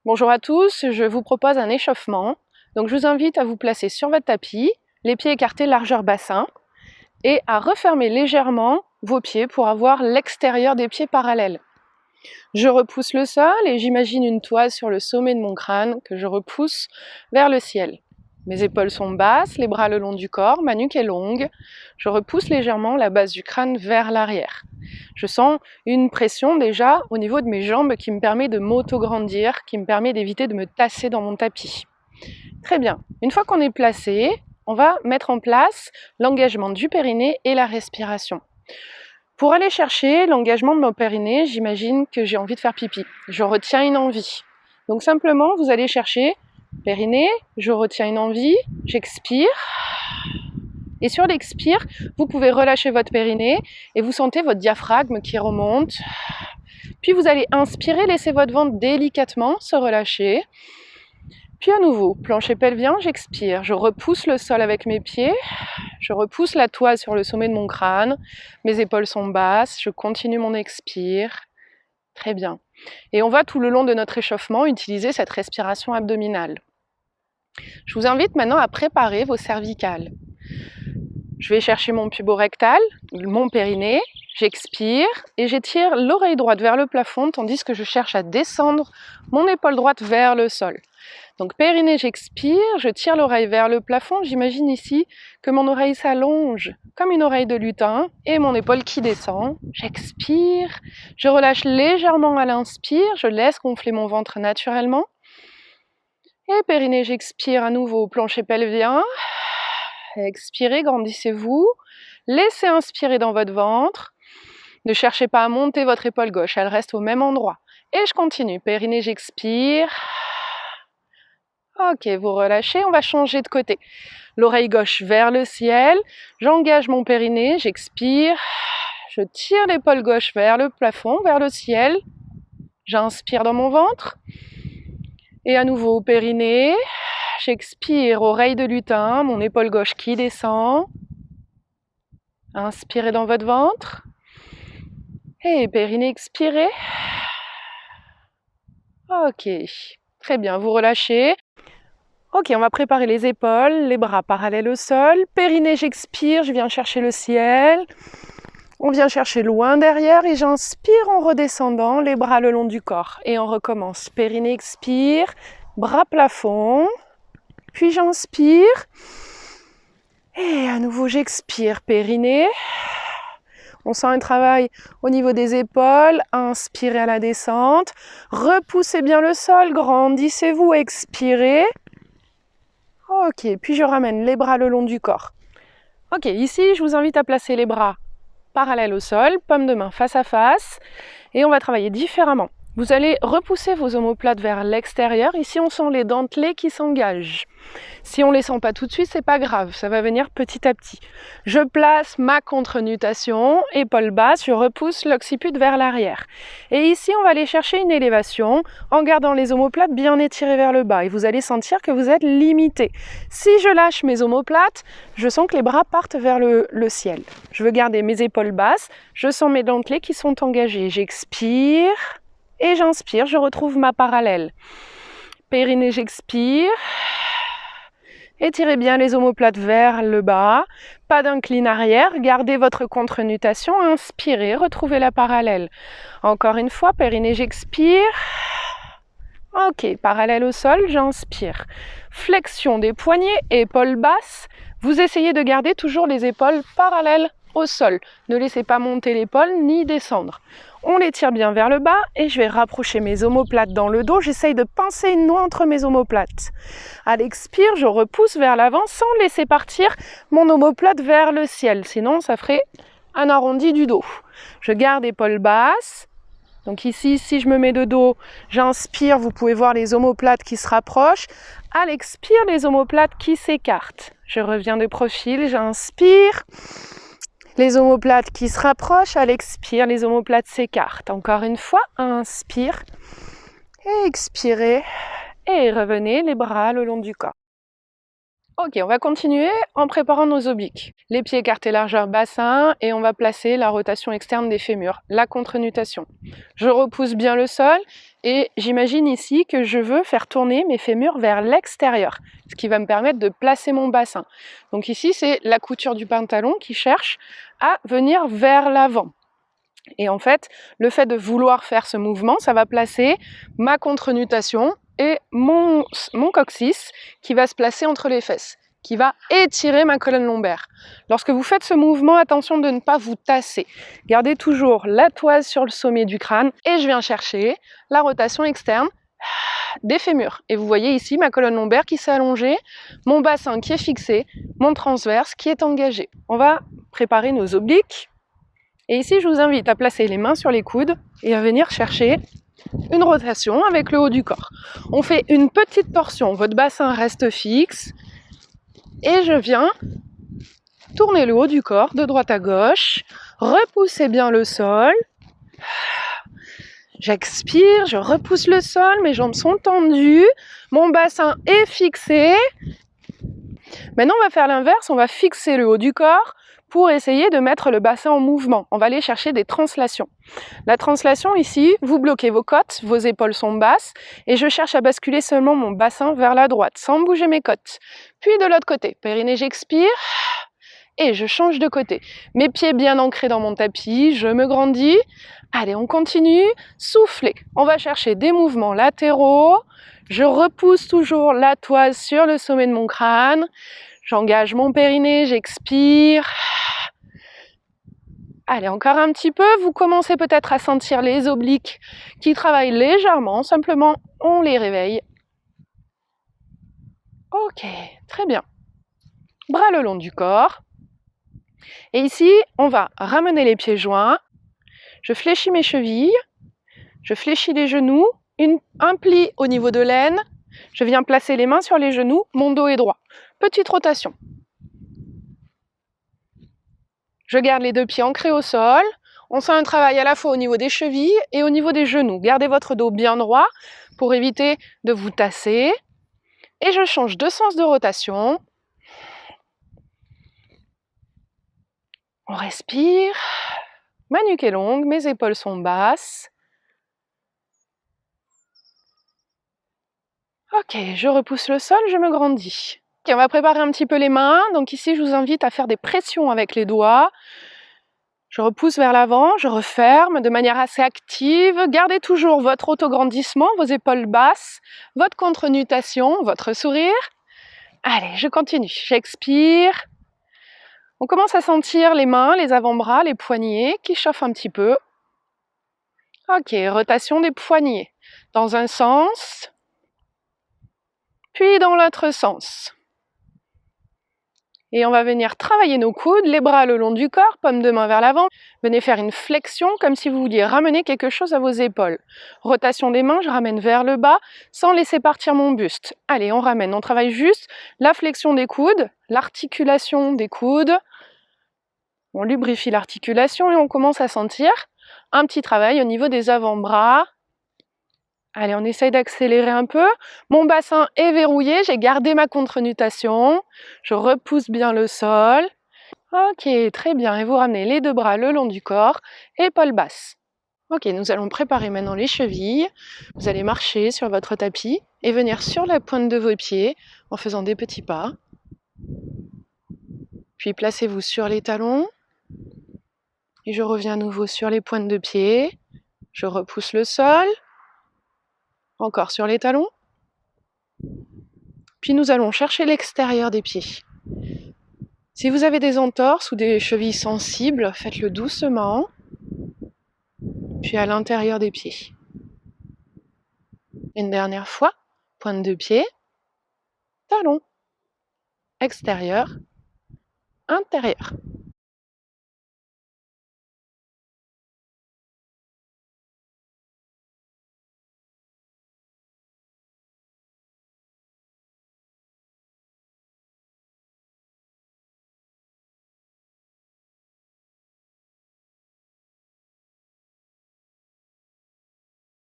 Bonjour à tous, je vous propose un échauffement. Donc je vous invite à vous placer sur votre tapis, les pieds écartés largeur bassin, et à refermer légèrement vos pieds pour avoir l'extérieur des pieds parallèles. Je repousse le sol et j'imagine une toise sur le sommet de mon crâne que je repousse vers le ciel. Mes épaules sont basses, les bras le long du corps, ma nuque est longue. Je repousse légèrement la base du crâne vers l'arrière. Je sens une pression déjà au niveau de mes jambes qui me permet de m'auto-grandir, qui me permet d'éviter de me tasser dans mon tapis. Très bien. Une fois qu'on est placé, on va mettre en place l'engagement du périnée et la respiration. Pour aller chercher l'engagement de mon périnée, j'imagine que j'ai envie de faire pipi. Je retiens une envie. Donc simplement, vous allez chercher périnée, je retiens une envie, j'expire. Et sur l'expire, vous pouvez relâcher votre périnée et vous sentez votre diaphragme qui remonte. Puis vous allez inspirer, laisser votre ventre délicatement se relâcher. Puis à nouveau, plancher pelvien, j'expire. Je repousse le sol avec mes pieds. Je repousse la toise sur le sommet de mon crâne. Mes épaules sont basses. Je continue mon expire. Très bien. Et on va tout le long de notre échauffement utiliser cette respiration abdominale. Je vous invite maintenant à préparer vos cervicales. Je vais chercher mon puborectal, mon périnée, j'expire et j'étire l'oreille droite vers le plafond tandis que je cherche à descendre mon épaule droite vers le sol. Donc périnée, j'expire, je tire l'oreille vers le plafond, j'imagine ici que mon oreille s'allonge comme une oreille de lutin et mon épaule qui descend. J'expire, je relâche légèrement à l'inspire, je laisse gonfler mon ventre naturellement. Et périnée, j'expire à nouveau, plancher pelvien. Expirez, grandissez-vous. Laissez inspirer dans votre ventre. Ne cherchez pas à monter votre épaule gauche, elle reste au même endroit. Et je continue. Périnée, j'expire. Ok, vous relâchez, on va changer de côté. L'oreille gauche vers le ciel. J'engage mon périnée, j'expire. Je tire l'épaule gauche vers le plafond, vers le ciel. J'inspire dans mon ventre. Et à nouveau, périnée. J'expire, oreille de lutin, mon épaule gauche qui descend. Inspirez dans votre ventre. Et périnée, expirez. Ok, très bien, vous relâchez. Ok, on va préparer les épaules, les bras parallèles au sol. Périnée, j'expire, je viens chercher le ciel. On vient chercher loin derrière et j'inspire en redescendant, les bras le long du corps. Et on recommence. Périnée, expire, bras plafond. Puis j'inspire. Et à nouveau, j'expire, périnée. On sent un travail au niveau des épaules. Inspirez à la descente. Repoussez bien le sol. Grandissez-vous. Expirez. Ok, puis je ramène les bras le long du corps. Ok, ici, je vous invite à placer les bras parallèles au sol, paume de main face à face. Et on va travailler différemment. Vous allez repousser vos omoplates vers l'extérieur. Ici, on sent les dentelés qui s'engagent. Si on ne les sent pas tout de suite, c'est pas grave, ça va venir petit à petit. Je place ma contre-nutation, épaule basse, je repousse l'occiput vers l'arrière. Et ici, on va aller chercher une élévation en gardant les omoplates bien étirées vers le bas. Et vous allez sentir que vous êtes limité. Si je lâche mes omoplates, je sens que les bras partent vers le ciel. Je veux garder mes épaules basses, je sens mes dentelés qui sont engagés. J'expire. Et j'inspire, je retrouve ma parallèle. Périnée, j'expire. Étirez bien les omoplates vers le bas. Pas d'incline arrière. Gardez votre contre-nutation. Inspirez, retrouvez la parallèle. Encore une fois, périnée, j'expire. Ok, parallèle au sol, j'inspire. Flexion des poignets, épaules basses. Vous essayez de garder toujours les épaules parallèles au sol. Ne laissez pas monter l'épaule ni descendre. On les tire bien vers le bas et je vais rapprocher mes omoplates dans le dos. J'essaye de pincer une noix entre mes omoplates. À l'expire, je repousse vers l'avant sans laisser partir mon omoplate vers le ciel. Sinon, ça ferait un arrondi du dos. Je garde épaules basses. Donc ici, si je me mets de dos, j'inspire. Vous pouvez voir les omoplates qui se rapprochent. À l'expire, les omoplates qui s'écartent. Je reviens de profil, j'inspire. Les omoplates qui se rapprochent, à l'expire, les omoplates s'écartent. Encore une fois, inspire et expirez et revenez les bras le long du corps. Ok, on va continuer en préparant nos obliques. Les pieds écartés largeur bassin et on va placer la rotation externe des fémurs, la contre-nutation. Je repousse bien le sol et j'imagine ici que je veux faire tourner mes fémurs vers l'extérieur, ce qui va me permettre de placer mon bassin. Donc ici, c'est la couture du pantalon qui cherche à venir vers l'avant. Et en fait, le fait de vouloir faire ce mouvement, ça va placer ma contre-nutation et mon coccyx qui va se placer entre les fesses, qui va étirer ma colonne lombaire. Lorsque vous faites ce mouvement, attention de ne pas vous tasser. Gardez toujours la toise sur le sommet du crâne et je viens chercher la rotation externe des fémurs. Et vous voyez ici ma colonne lombaire qui s'est allongée, mon bassin qui est fixé, mon transverse qui est engagé. On va préparer nos obliques. Et ici, je vous invite à placer les mains sur les coudes et à venir chercher une rotation avec le haut du corps. On fait une petite torsion, votre bassin reste fixe et je viens tourner le haut du corps de droite à gauche, repoussez bien le sol. J'expire, je repousse le sol, mes jambes sont tendues, mon bassin est fixé. Maintenant, on va faire l'inverse, on va fixer le haut du corps pour essayer de mettre le bassin en mouvement. On va aller chercher des translations. La translation ici, vous bloquez vos côtes, vos épaules sont basses et je cherche à basculer seulement mon bassin vers la droite sans bouger mes côtes. Puis de l'autre côté, périnée, j'expire et je change de côté. Mes pieds bien ancrés dans mon tapis, je me grandis. Allez, on continue. Soufflez. On va chercher des mouvements latéraux. Je repousse toujours la toise sur le sommet de mon crâne. J'engage mon périnée, j'expire. Allez, encore un petit peu. Vous commencez peut-être à sentir les obliques qui travaillent légèrement. Simplement, on les réveille. Ok, très bien. Bras le long du corps. Et ici, on va ramener les pieds joints. Je fléchis mes chevilles. Je fléchis les genoux. Un pli au niveau de l'aine. Je viens placer les mains sur les genoux. Mon dos est droit. Petite rotation. Je garde les deux pieds ancrés au sol. On sent un travail à la fois au niveau des chevilles et au niveau des genoux. Gardez votre dos bien droit pour éviter de vous tasser. Et je change de sens de rotation. On respire. Ma nuque est longue, mes épaules sont basses. Ok, je repousse le sol, je me grandis. Okay, on va préparer un petit peu les mains. Donc ici, je vous invite à faire des pressions avec les doigts. Je repousse vers l'avant, je referme de manière assez active. Gardez toujours votre autograndissement, vos épaules basses, votre contre-nutation, votre sourire. Allez, je continue. J'expire. On commence à sentir les mains, les avant-bras, les poignets qui chauffent un petit peu. Ok, rotation des poignets. Dans un sens, puis dans l'autre sens. Et on va venir travailler nos coudes, les bras le long du corps, paume de main vers l'avant. Venez faire une flexion comme si vous vouliez ramener quelque chose à vos épaules. Rotation des mains, je ramène vers le bas sans laisser partir mon buste. Allez, on ramène, on travaille juste la flexion des coudes, l'articulation des coudes. On lubrifie l'articulation et on commence à sentir un petit travail au niveau des avant-bras. Allez, on essaye d'accélérer un peu. Mon bassin est verrouillé, j'ai gardé ma contre-nutation. Je repousse bien le sol. Ok, très bien. Et vous ramenez les deux bras le long du corps, épaules basses. Ok, nous allons préparer maintenant les chevilles. Vous allez marcher sur votre tapis et venir sur la pointe de vos pieds en faisant des petits pas. Puis placez-vous sur les talons. Et je reviens à nouveau sur les pointes de pied. Je repousse le sol. Encore sur les talons. Puis nous allons chercher l'extérieur des pieds. Si vous avez des entorses ou des chevilles sensibles, faites-le doucement. Puis à l'intérieur des pieds. Une dernière fois, pointe de pied, talon, extérieur, intérieur.